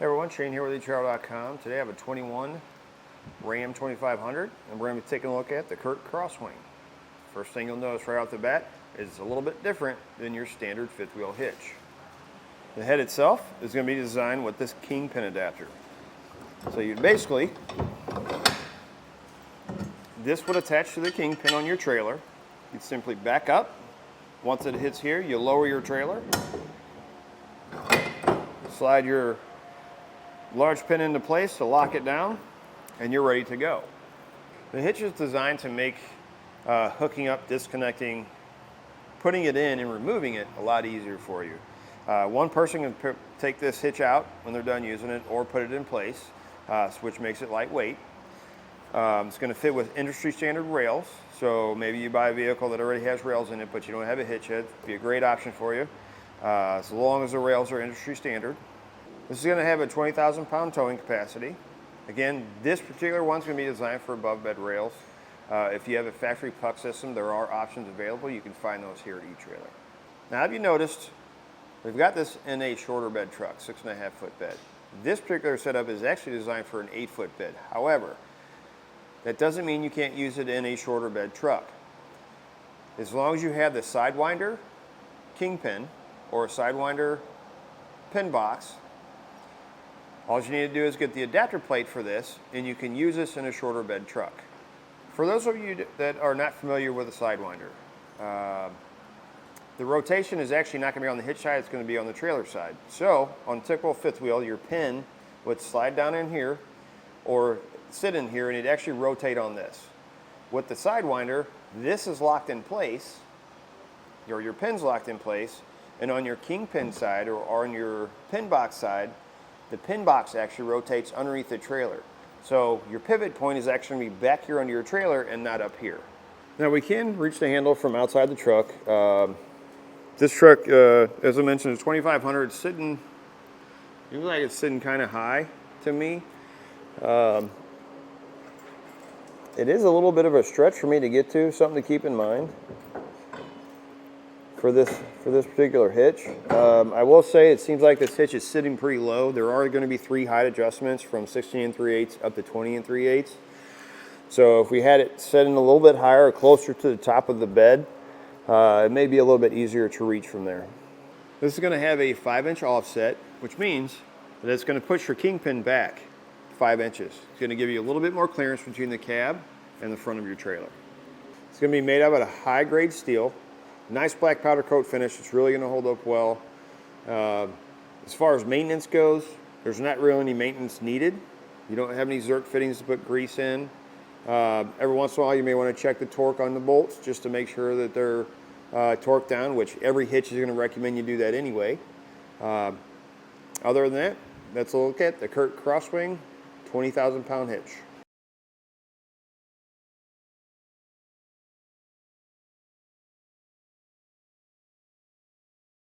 Hey everyone, Shane here with etrailer.com. Today I have a 21 Ram 2500 and we're going to be taking a look at the CURT CrossWing. First thing you'll notice right off the bat is it's a little bit different than your standard fifth wheel hitch. The head itself is going to be designed with this kingpin adapter. So you basically, this would attach to the kingpin on your trailer. You'd simply back up. Once it hits here, you lower your trailer, slide your large pin into place to lock it down, and you're ready to go. The hitch is designed to make hooking up, disconnecting, putting it in, and removing it a lot easier for you. One person can take this hitch out when they're done using it or put it in place, which makes it lightweight. It's going to fit with industry standard rails, so maybe you buy a vehicle that already has rails in it but you don't have a hitch head. It'd be a great option for you, as long as the rails are industry standard. This is going to have a 20,000 pound towing capacity. Again, this particular one's going to be designed for above bed rails. If you have a factory puck system, there are options available. You can find those here at eTrailer. Now, have you noticed, we've got this in a shorter bed truck, 6.5 foot bed. This particular setup is actually designed for an 8 foot bed. However, that doesn't mean you can't use it in a shorter bed truck. As long as you have the Sidewinder kingpin or a Sidewinder pin box, all you need to do is get the adapter plate for this, and you can use this in a shorter bed truck. For those of you that are not familiar with a Sidewinder, the rotation is actually not going to be on the hitch side, it's going to be on the trailer side. So, on typical fifth wheel, your pin would slide down in here, or sit in here, and it'd actually rotate on this. With the Sidewinder, this is locked in place, or your pin's locked in place, and on your kingpin side, or on your pin box side, the pin box actually rotates underneath the trailer. So your pivot point is actually going to be back here under your trailer and not up here. Now we can reach the handle from outside the truck. This truck, as I mentioned, is 2500. It's sitting, it looks like it's sitting kind of high to me. It is a little bit of a stretch for me to get to, something to keep in mind for this particular hitch. I will say it seems like this hitch is sitting pretty low. There are going to be 3 height adjustments from 16 3/8 up to 20 3/8. So if we had it set in a little bit higher, closer to the top of the bed, it may be a little bit easier to reach from there. This is going to have a 5-inch offset, which means that it's going to push your kingpin back 5 inches. It's going to give you a little bit more clearance between the cab and the front of your trailer. It's going to be made out of high grade steel. Nice black powder coat finish. It's really going to hold up well. As far as maintenance goes, there's not really any maintenance needed. You don't have any Zerk fittings to put grease in. Every once in a while you may want to check the torque on the bolts just to make sure that they're torqued down, which every hitch is going to recommend you do that anyway. Other than that, that's a look at the CURT CrossWing 20,000 pound hitch.